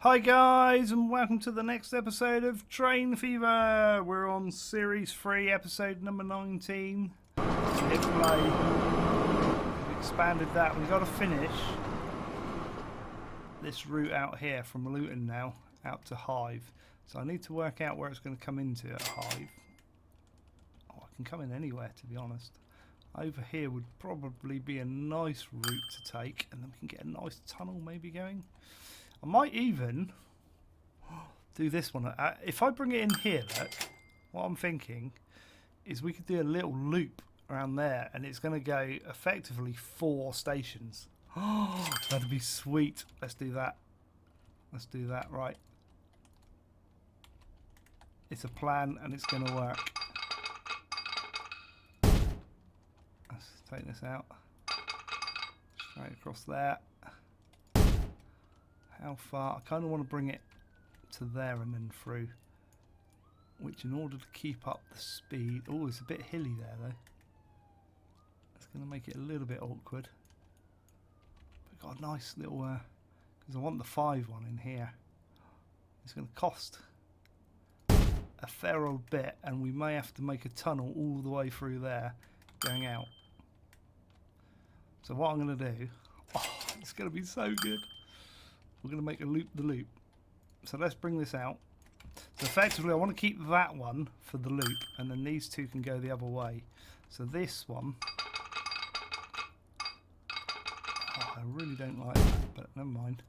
Hi guys, and welcome to the next episode of Train Fever. We're on Series 3, episode number 19. Hit play. We've expanded that. We've got to finish this route out here from Luton now, out to Hythe. So I need to work out where it's going to come into at Hythe. Oh, I can come in anywhere, to be honest. Over here would probably be a nice route to take, and then we can get a nice tunnel maybe going. I might even do this one. If I bring it in here, look, what I'm thinking is we could do a little loop around there, and it's going to go effectively 4 stations. Oh, that'd be sweet. Let's do that. Let's do that, right. It's a plan, and it's going to work. Let's take this out. Straight across there. How far? I kind of want to bring it to there and then through. Which, in order to keep up the speed... Oh, it's a bit hilly there, though. That's going to make it a little bit awkward. But got a nice little... Because I want the 5 one in here. It's going to cost a fair old bit, and we may have to make a tunnel all the way through there, going out. So what I'm going to do... Oh, it's going to be so good. We're going to make a loop the loop. So let's bring this out. So effectively I want to keep that one for the loop, and then these two can go the other way. So this one... Oh, I really don't like that, but never mind.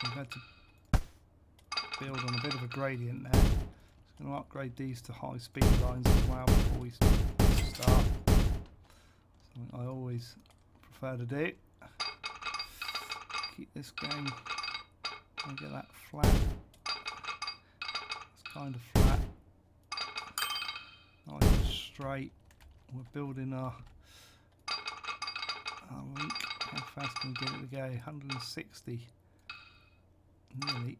We've had to build on a bit of a gradient there. Just going to upgrade these to high speed lines as well before we start. Something I always prefer to do. Keep this going. I'll get that flat. It's kind of flat. Nice and straight. We're building our link. How fast can we get it to go? 160. Nearly.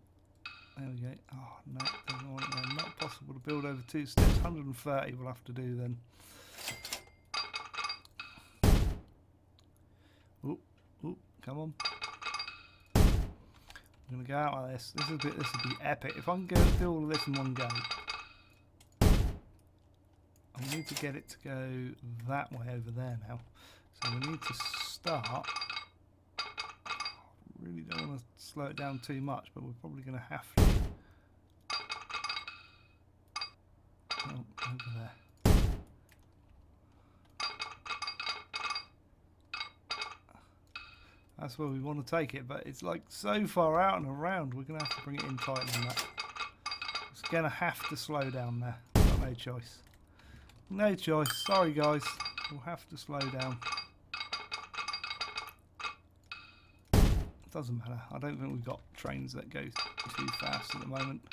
There we go. Oh no, doesn't want it there. Not possible to build over 2 steps. 130 we'll have to do then. Ooh, ooh, come on. I'm going to go out like this. This would be epic. If I can do all of this in one go. I need to get it to go that way over there now. So we need to start. Really don't want to slow it down too much, but we're probably going to have to. Oh, over there. That's where we want to take it, but it's like so far out and around, we're going to have to bring it in tighter than that. It's going to have to slow down there. Got no choice. No choice. Sorry, guys. We'll have to slow down. It doesn't matter. I don't think we've got trains that go too fast at the moment.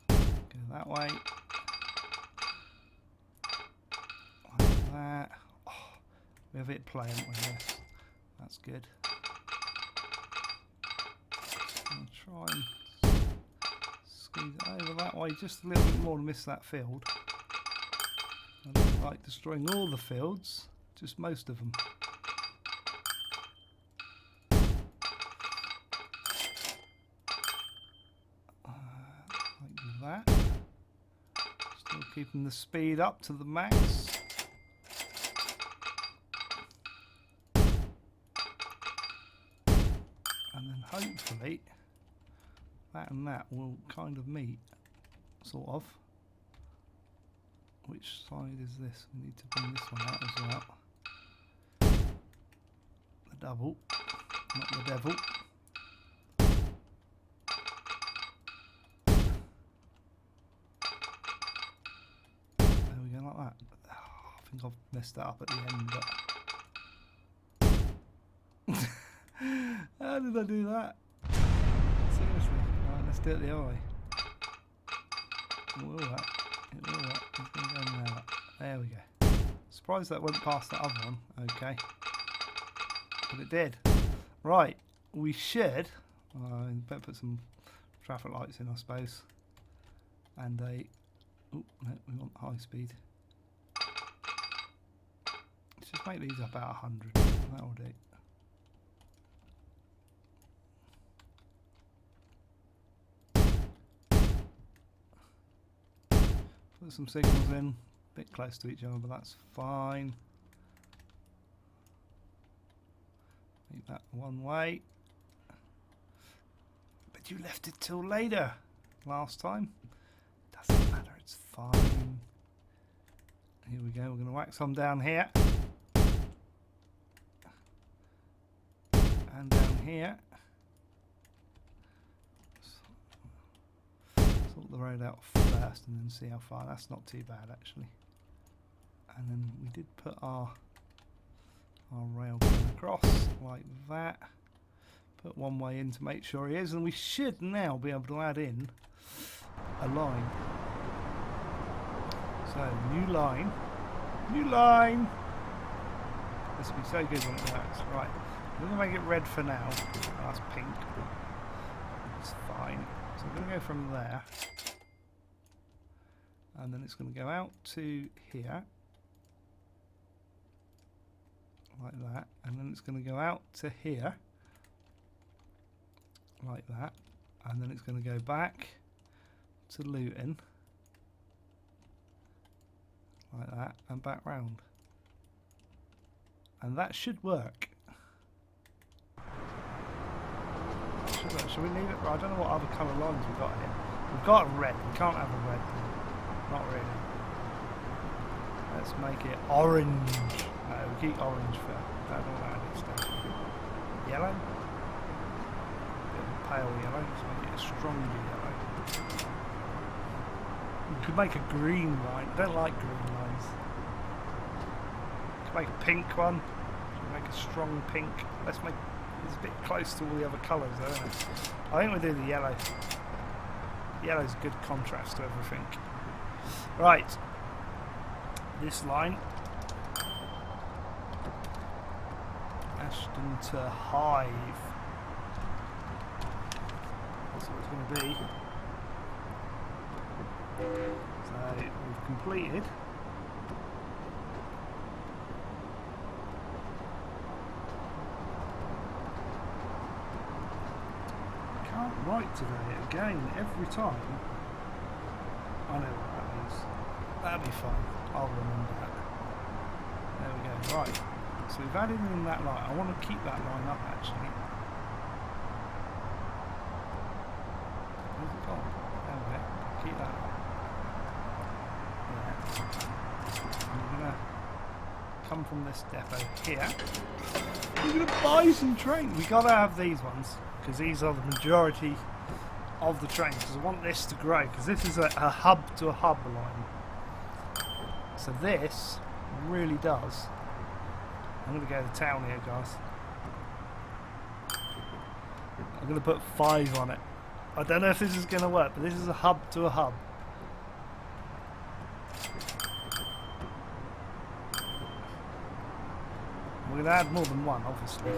Go that way. Like that. Oh, we have it playing with this. That's good. I'll try and squeeze it over that way just a little bit more to miss that field. I don't like destroying all the fields, just most of them. Like that. Still keeping the speed up to the max. And then hopefully that and that will kind of meet, sort of. Which side is this? We need to bring this one out as well. The double, not the devil. There we go, like that. Oh, I think I've messed that up at the end, but... How did I do that? Seriously. Right, let's do it the other way. It will work. It will work. It's going to go in there. There we go. Surprised that went past that other one. Okay. But it did. Right. We should... better put some traffic lights in, I suppose. And a... Oh, no, we want high speed. Let's just make these about 100. That'll do. Put some signals in, a bit close to each other, but that's fine. Make that one way. But you left it till later last time. Doesn't matter, it's fine. Here we go, we're going to whack some down here. And down here. Sort the road out first and then see how far. That's not too bad actually. And then we did put our rail going across like that. Put one way in to make sure he is, and we should now be able to add in a line. So new line. This will be so good when it works. Right, we're going to make it red for now. That's pink. It's fine. So we're going to go from there, and then it's going to go out to here, like that, and then it's going to go out to here, like that, and then it's going to go back to Luton, like that, and back round. And that should work. Should we leave it? I don't know what other colour lines we've got here. We've got a red. We can't have a red. Not really. Let's make it orange. No, we keep orange for that station. Yellow. Bit of a pale yellow. Let's make it a stronger yellow. We could make a green line. I don't like green lines. We could make a pink one. We could make a strong pink. Let's make. It's a bit close to all the other colours though, isn't it? I think we'll do the yellow. Yellow's a good contrast to everything. Right. This line. Ashton to Hythe. That's what it's going to be. So we've completed. Right today again every time. I know what that means. That'll be fine. I'll remember that. There we go. Right. So we've added in that line. I want to keep that line up actually. Where's it gone? There we go. Keep that up. Yeah. And we're gonna come from this depot here. We're gonna buy some trains. We gotta have these ones, because these are the majority of the trains, because I want this to grow, because this is a hub to a hub line. So this really does. I'm going to go to town here, guys. I'm going to put 5 on it. I don't know if this is going to work, but this is a hub to a hub. We're going to add more than one, obviously.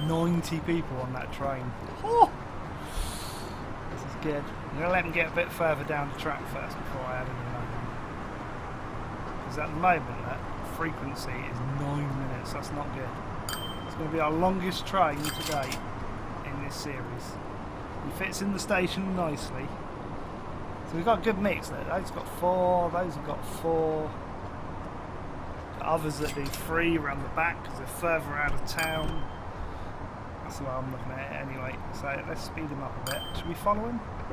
"90 people on that train." Oh! This is good. I'm going to let them get a bit further down the track first before I add anything on. Because at the moment, that frequency is 9 minutes. That's not good. It's going to be our longest train to date in this series. It fits in the station nicely. So we've got a good mix there. Those have got 4, those have got 4. The others that do 3 around the back because they're further out of town. That's the way I'm looking at it anyway. So let's speed him up a bit. Should we follow him? A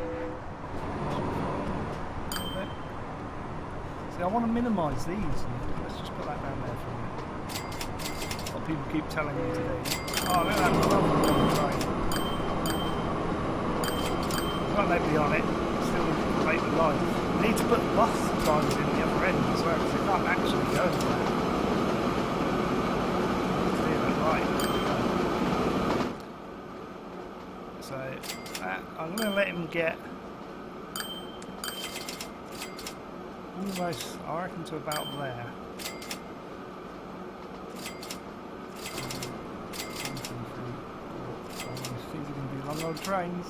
little bit. See, I want to minimise these. Let's just put that down there for a minute. What people keep telling me to do. Oh, look at that lovely train. There's not nobody on it. Still need to make the line. We need to put bus times in the other end as well, because they can't actually go anywhere. Let's do that right. So I'm going to let him get almost, I reckon, to about there. These are going to be long old trains.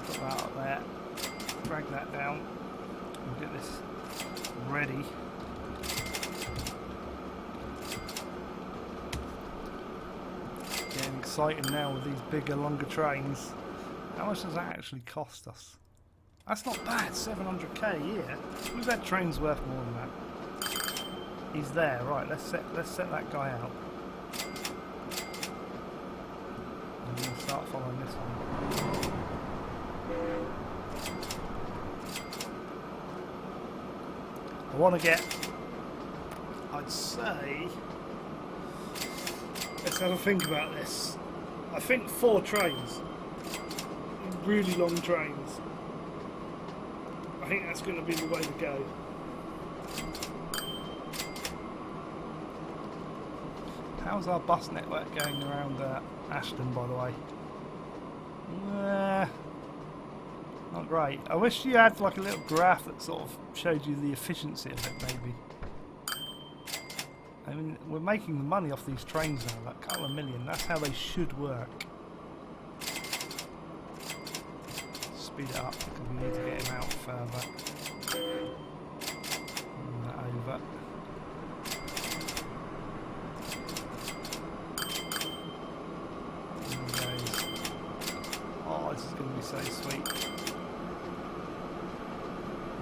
Put that up there, drag that down, and get this ready. Getting exciting now with these bigger, longer trains. How much does that actually cost us? That's not bad, 700k a year. We've had trains worth more than that. He's there, right, let's set that guy out. I'm going to start following this one. I want to get, I'd say, let's have a think about this. I think 4 trains, really long trains. I think that's going to be the way to go. How's our bus network going around Ashton, by the way? Not great. I wish you had like a little graph that sort of showed you the efficiency of it, maybe. I mean, we're making the money off these trains now, like a couple of million. That's how they should work. Speed it up, because we need to get him out further. Move that over. There he goes. Oh, this is going to be so sweet.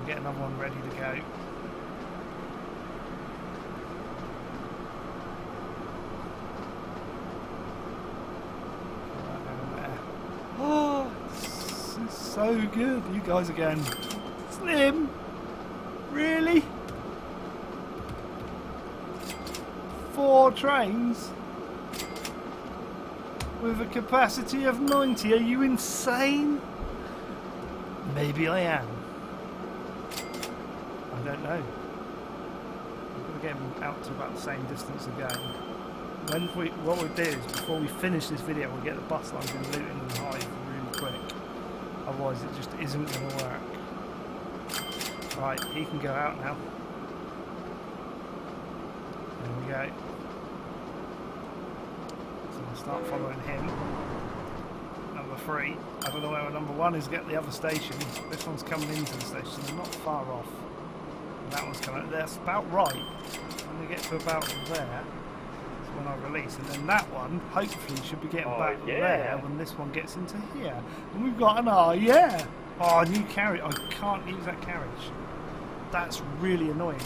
Get another one ready to go. Oh, this is so good. You guys again. Slim? Really? 4 trains? With a capacity of 90? Are you insane? Maybe I am. I don't know. We're going to get them out to about the same distance again. What we do is, before we finish this video, we'll get the bus lines in Luton and Hythe really quick. Otherwise it just isn't going to work. Right, he can go out now. There we go. So we'll start following him. Number 3. I don't know where number 1 is. Get the other station. This one's coming into the station. They're not far off. That one's coming. That's about right. When they get to about there, that's when I release. And then that one, hopefully, should be getting back there when this one gets into here. And we've got an yeah. Oh, new carriage. I can't use that carriage. That's really annoying.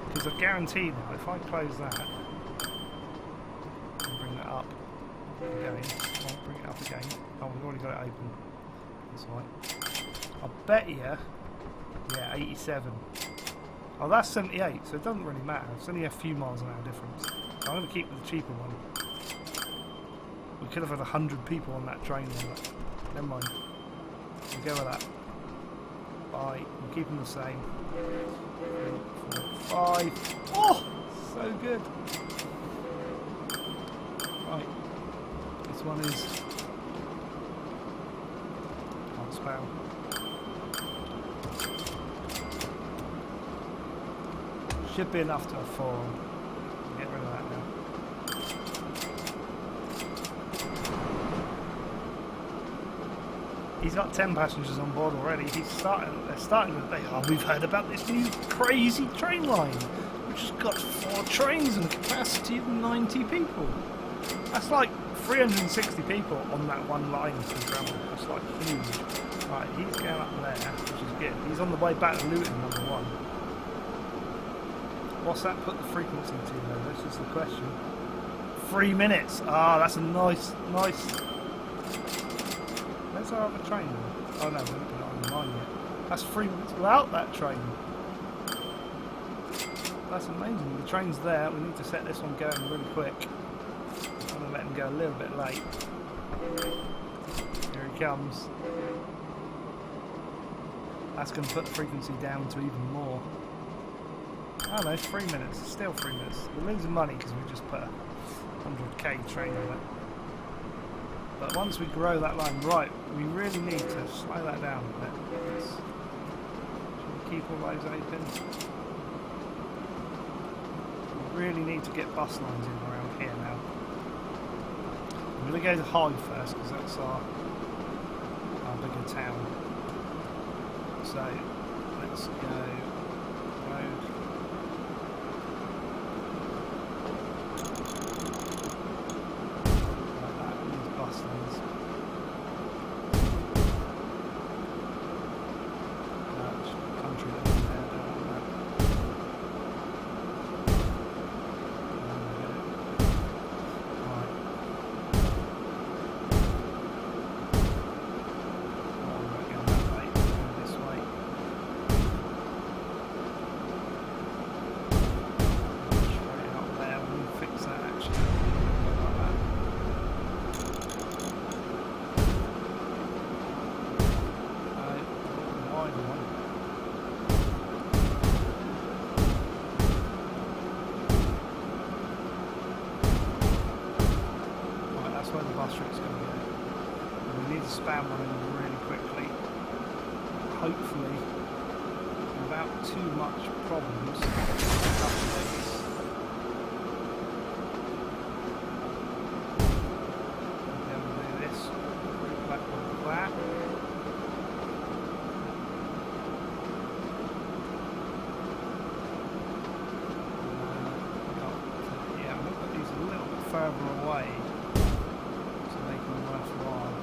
Because I guarantee now, if I close that, and bring that up again, I'll bring it up again. Oh, we've already got it open. That's right. I bet you. Yeah, 87. Oh, that's 78, so it doesn't really matter. It's only a few miles an hour difference. I'm going to keep the cheaper one. We could have had 100 people on that train, but never mind. We'll go with that. Bye. We'll keep them the same. 3, 4, 5. Oh! So good. Right. This one is... can't spell. Should be enough to afford. Get rid of that now. He's got 10 passengers on board already. They're starting to think, oh, we've heard about this new crazy train line, which has got 4 trains and a capacity of 90 people. That's like 360 people on that one line to travel. That's like huge. Right, he's going up there, which is good. He's on the way back to Luton, number 1. What's that put the frequency to though? That's just the question. 3 minutes. Ah, that's a nice. Where's our other train? Oh no, we haven't put it on the line yet. That's 3 minutes without that train. That's amazing. The train's there. We need to set this one going really quick. I'm gonna let him go a little bit late. Here he comes. That's gonna put the frequency down to even more. Oh no, 3 minutes. Still 3 minutes. We're losing money because we just put a 100k train on it. But once we grow that line right, we really need to slow that down a bit. Should we keep all those open? We really need to get bus lines in around here now. I'm going to go to Hythe first because that's our bigger town. So let's go road. fan running really quickly. Hopefully, without too much problems. Further away so they can worthwhile.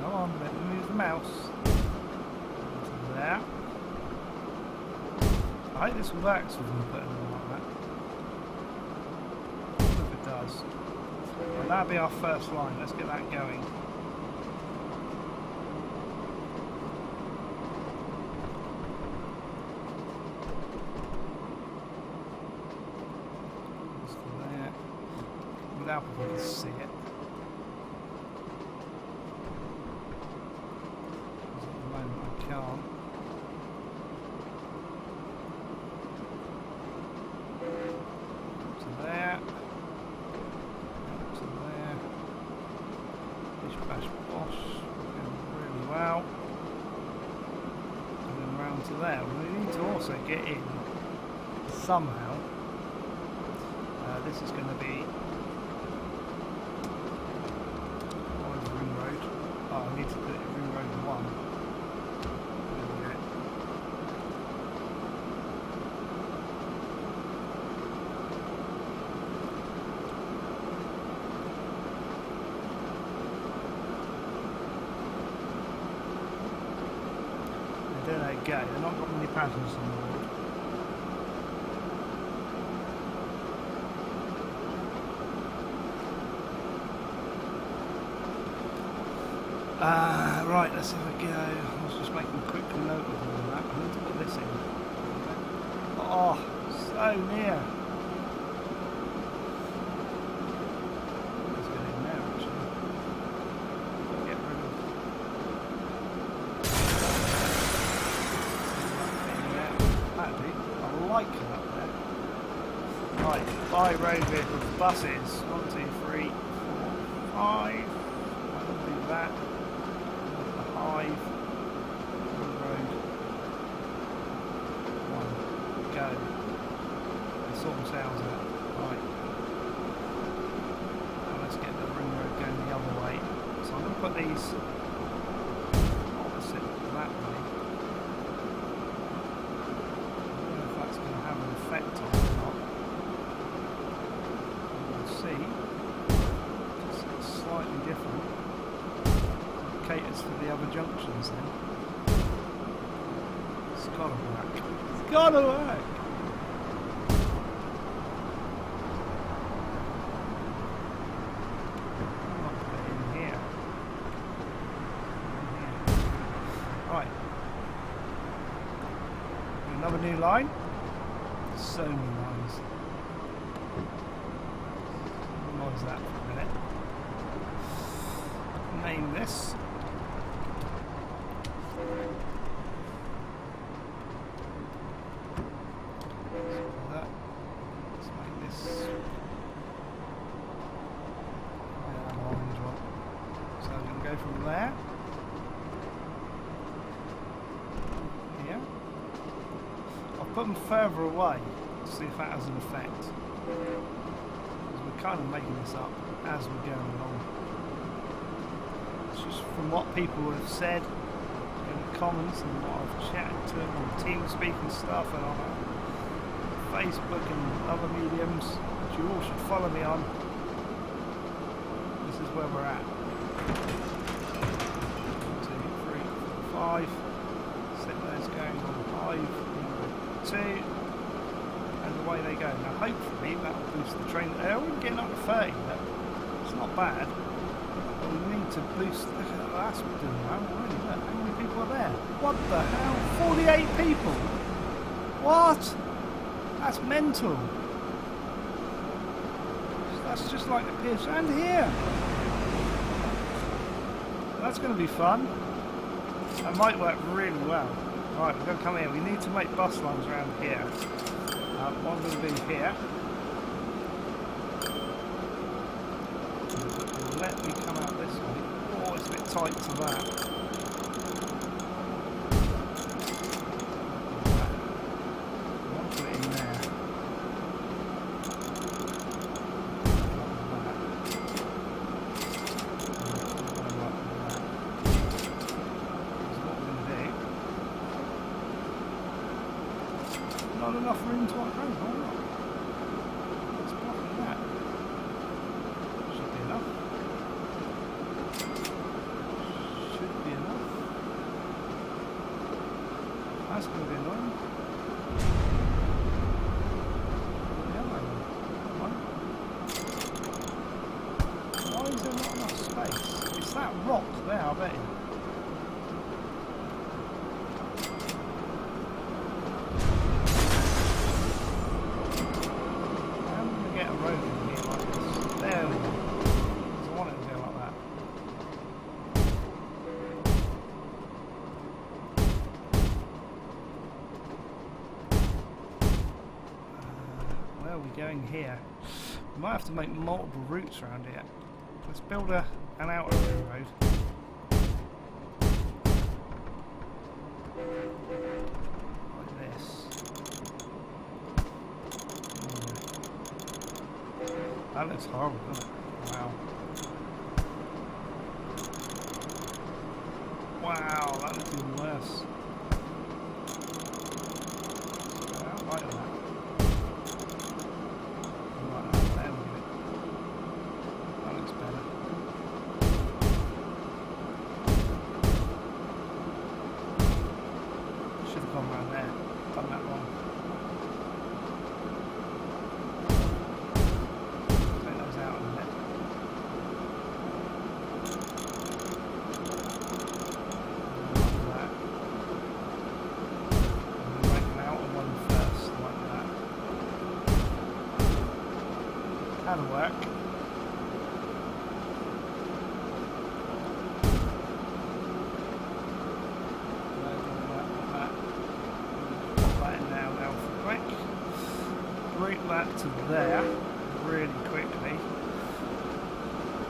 Come on, let me move the mouse. There. I hope this works with them putting them like that. I hope it does. Well, that'll be our first line. Let's get that going. Without people can see it. At the moment I can't. To there. To there. Bish bash bosh. Going really well. And then round to there. We need to also get in somehow. This is going to be Ring Road. Oh, I need to put it in Ring Road 1. There we go. And there they go. They're not got many passengers on board. Right, let's have a go. I was just making a quick note of all that. I need to put this in. Oh, so near. Let's get in there actually. Get rid of that bit. I like it up there. Right, by road vehicles, buses. 1, 2, 3, 4, 5. I will do that. Road 1, go. Let's sort themselves out. Right. Now let's get the ring road going the other way. So I'm going to put these opposite that way. I don't know if that's going to have an effect on it or not. We'll see. It's slightly different. Caters for the other junctions then. It's gotta work. It's gotta work! Not put it in here. Right. Another new line. So many lines. Minimize that for a minute. Name this. Let's make this orange one. So we can go from there. Here. I'll put them further away to see if that has an effect. Because we're kind of making this up as we're going along. It's just from what people have said in the comments and what I've chatted to them on TeamSpeak and stuff and on Facebook and other mediums that you all should follow me on. This is where we're at. 1, 2, 3, 4, 5. Set those going on 5, 2, and away they go. Now hopefully that will boost the train. They're already getting up to 30, but it's not bad. But we need to boost. Look at that, that's doing well already. Look, how many people are there? What the hell? 48 people? What? That's mental. That's just like the pitch. And here. That's going to be fun. That might work really well. Right, we're going to come here. We need to make bus lines around here. One's going to be here. Let me come out this way. Oh, it's a bit tight to that. I'll put it in there. Not enough room to like room, hold on. Let's block that. Should be enough. Should be enough. That's going to be annoying. Why is there not enough space? It's that rock there, I bet you. Going here. We might have to make multiple routes around here. Let's build an outer ring road. Like this. That looks horrible, doesn't it? Wow. Wow, that looks even worse. I don't like that. That'll work. Pop that in now for quick. Route that to there really quickly.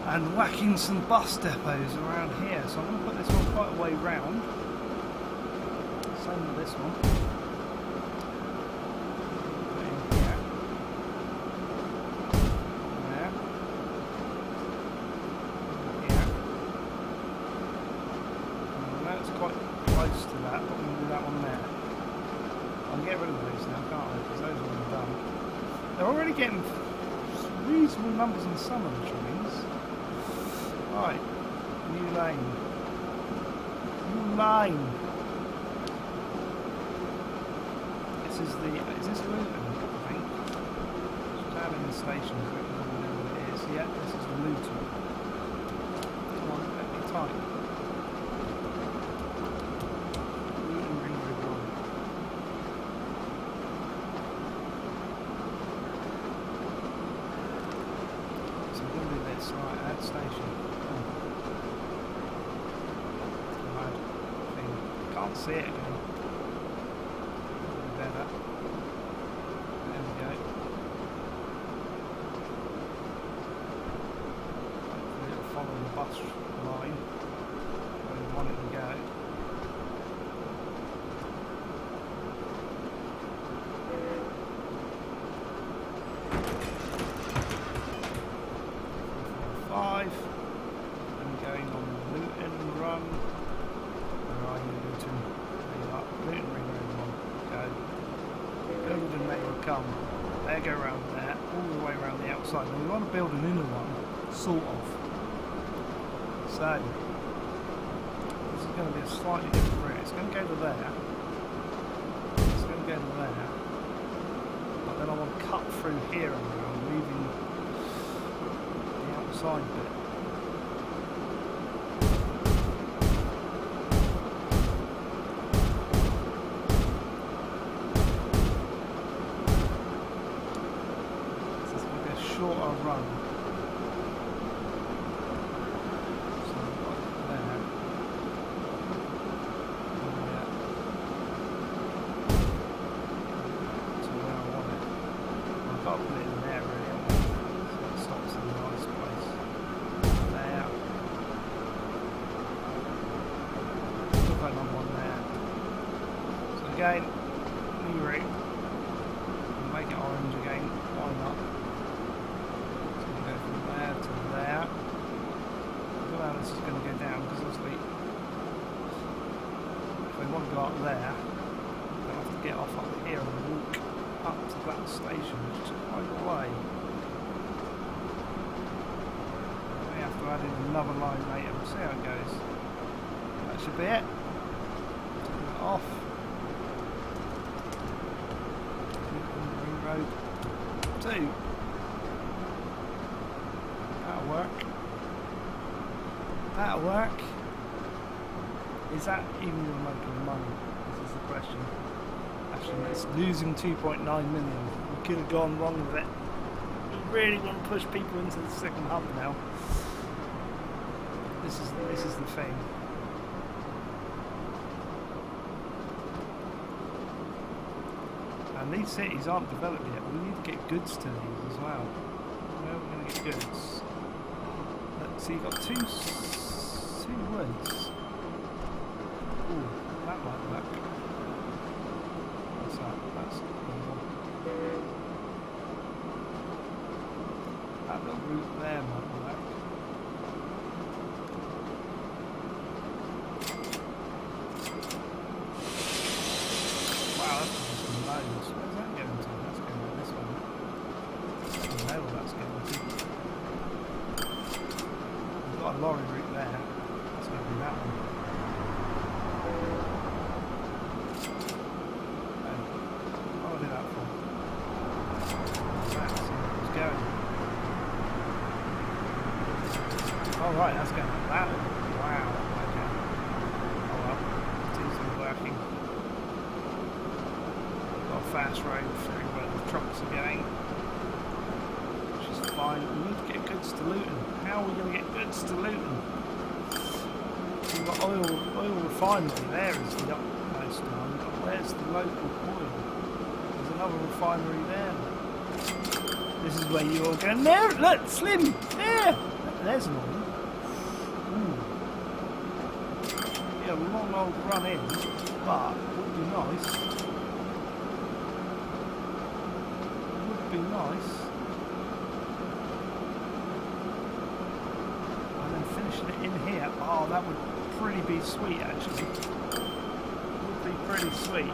And whacking some bus depots around here. So I'm going to put this one quite a way round. Same with this one. Getting reasonable numbers in some of the trains. Right, new lane. New line. This is the. Is this Luton? I think. Just having the station. I don't know what it is. Yeah, this is Luton. Come on, let me type. Luton Ring Road 1. Right, add station. Right, can't see it again. Better. There we go. Hopefully it'll follow the bus line where we want it to go. I'm going on Luton Run. Where are you, Luton? There you are. Luton Ring Road 1. Go. Build and they will come. They go around there, all the way around the outside. Now we want to build an inner one, sort of. So, this is going to be a slightly different route. It's going to go to there. It's going to go to there. But then I want to cut through here and around, leaving the outside bit. Shorter run. So right there. Yeah. again. New route. We'll make it orange again. Why not? So we go from there to there. I don't know how this is going to go down because obviously if we want to go up there, we'll have to get off up here and walk up to that station, which is quite a way. We have to add in another line later. We'll see how it goes. That should be it. Turn it off. Ring road 2. That'll work. That'll work. Is that even going to make any money? This is the question. Actually, it's losing 2.9 million. We could have gone wrong with it. We really want to push people into the second hub now. This is the thing. And these cities aren't developed yet. We need to get goods to these as well. Where are we going to get goods? Let's see, you've got two woods. Ooh, that might work. What's that? That's that little route there might work. Wow, that's just loads. Where's that going to? That's going to this one. I don't know where that's going to. We've got a lorry route there. That's going to be that one. What will I do that for? That's where it's going. Oh right, that's going like that. Wow. Okay. Oh well, it's easily working. Got a fast road through where the trucks are going, which is fine. We need to get goods to Luton. How are we going to get goods to Luton? We've got oil refinery. There is the utmost one. But where's the local oil? There's another refinery there. This is where you all go. No, look, Slim. There. There's an oil. Yeah, a long old run in, but would be nice. Would be nice. And then finishing it in here. Oh, that would pretty be sweet actually. Would be pretty sweet.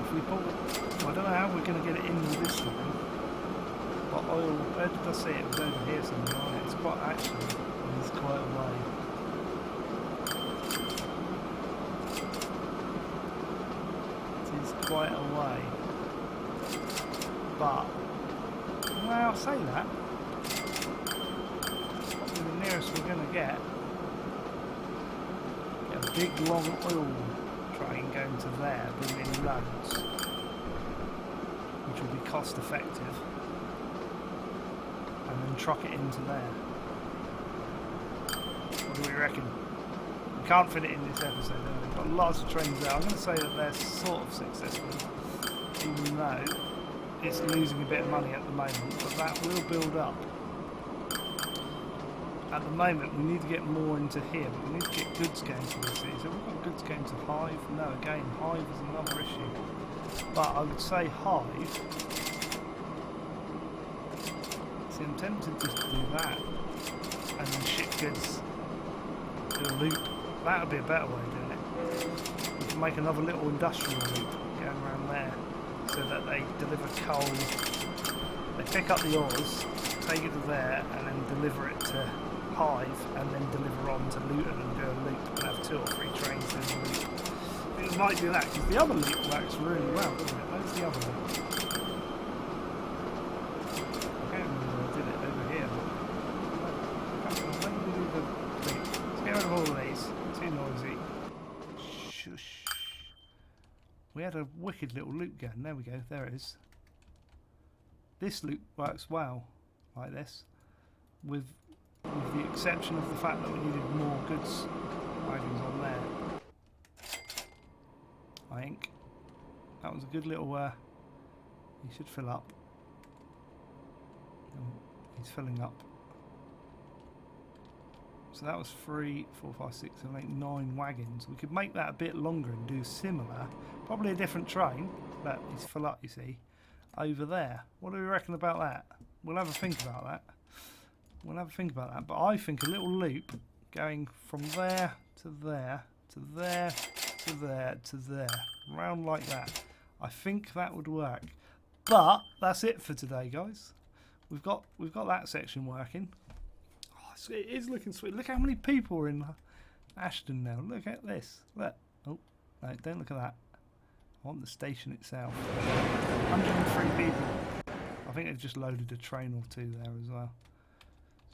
If we pull it, I don't know how we're going to get it in with this one. But oil, where did I see it? It was over here somewhere, right? It's quite actually, it's quite a way. It is quite a way. But, well, I'll say that. Probably the nearest we're going to get a big long oil train going to there, bringing in loads, which will be cost effective. And then truck it into there. What do we reckon? We can't fit it in this episode, we've got lots of trains there. I'm going to say that they're sort of successful, even though it's losing a bit of money at the moment, but that will build up. At the moment we need to get more into here, but we need to get goods going to the city. So we've got goods going to Hythe. No, again, Hythe is another issue. But I would say Hythe. See, I'm tempted just to do that and then ship goods to a loop. That would be a better way of doing it. We can make another little industrial loop going around there so that they deliver coal. They pick up the ores, take it to there, and then deliver it to Hythe, and then deliver on to Luton and do a loop and have 2 or 3 trains in the loop. I think we might do that because the other loop works really well, doesn't it? Where's the other loop? All of these, too noisy. Shush. We had a wicked little loop going. There we go. There it is. This loop works well, like this, with the exception of the fact that we needed more goods wagons on there. I think that was a good little. He should fill up. He's filling up. So that was 3, 4, 5, 6, 7, 8, 9 wagons. We could make that a bit longer and do similar. Probably a different train, but it's full up, you see. Over there. What do we reckon about that? We'll have a think about that. We'll have a think about that. But I think a little loop going from there to there to there to there to there. Round like that. I think that would work. But that's it for today, guys. We've got that section working. It is looking sweet. Look how many people are in Ashton now. Look at this. Look. Oh, no, don't look at that. I want the station itself. 103 people. I think they've just loaded a train or two there as well.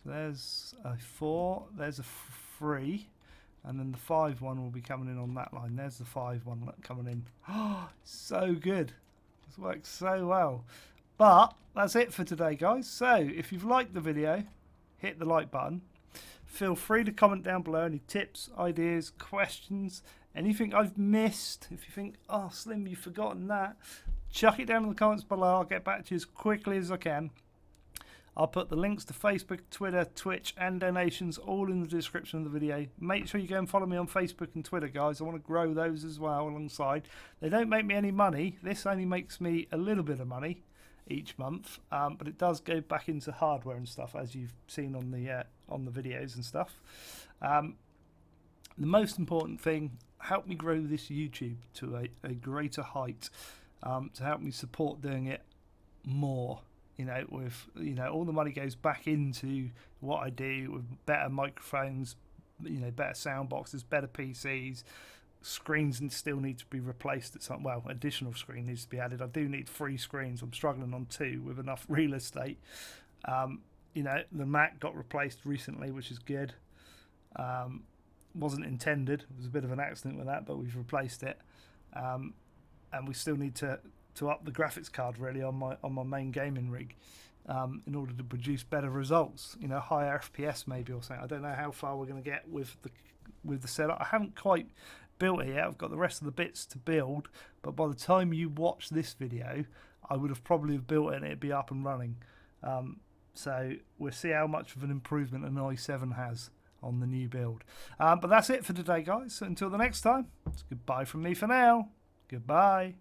So there's a 4, there's a 3, and then the 5 one will be coming in on that line. There's the 5 one coming in. Oh, so good. This works so well. But that's it for today, guys. So if you've liked the video, hit the like button. Feel free to comment down below any tips, ideas, questions, anything I've missed. If you think, oh Slim, you've forgotten that, chuck it down in the comments below. I'll get back to you as quickly as I can. I'll put the links to Facebook, Twitter, Twitch and donations all in the description of the video. Make sure you go and follow me on Facebook and Twitter, guys. I want to grow those as well alongside. They don't make me any money. This only makes me a little bit of money each month, but it does go back into hardware and stuff, as you've seen on the videos and stuff. The most important thing, help me grow this YouTube to a greater height, to help me support doing it more. With all the money goes back into what I do with better microphones, better sound boxes, better PCs. Screens still need to be replaced at some. Well, additional screen needs to be added. I do need 3 screens. I'm struggling on 2 with enough real estate. The Mac got replaced recently, which is good. Wasn't intended. It was a bit of an accident with that, but we've replaced it. And we still need to up the graphics card really on my main gaming rig, in order to produce better results. Higher FPS maybe or something. I don't know how far we're going to get with the setup. I haven't quite built it yet. I've got the rest of the bits to build, but by the time you watch this video, I would have probably built it and it'd be up and running. So we'll see how much of an improvement an i7 has on the new build. But that's it for today, guys. So until the next time, it's goodbye from me for now. Goodbye.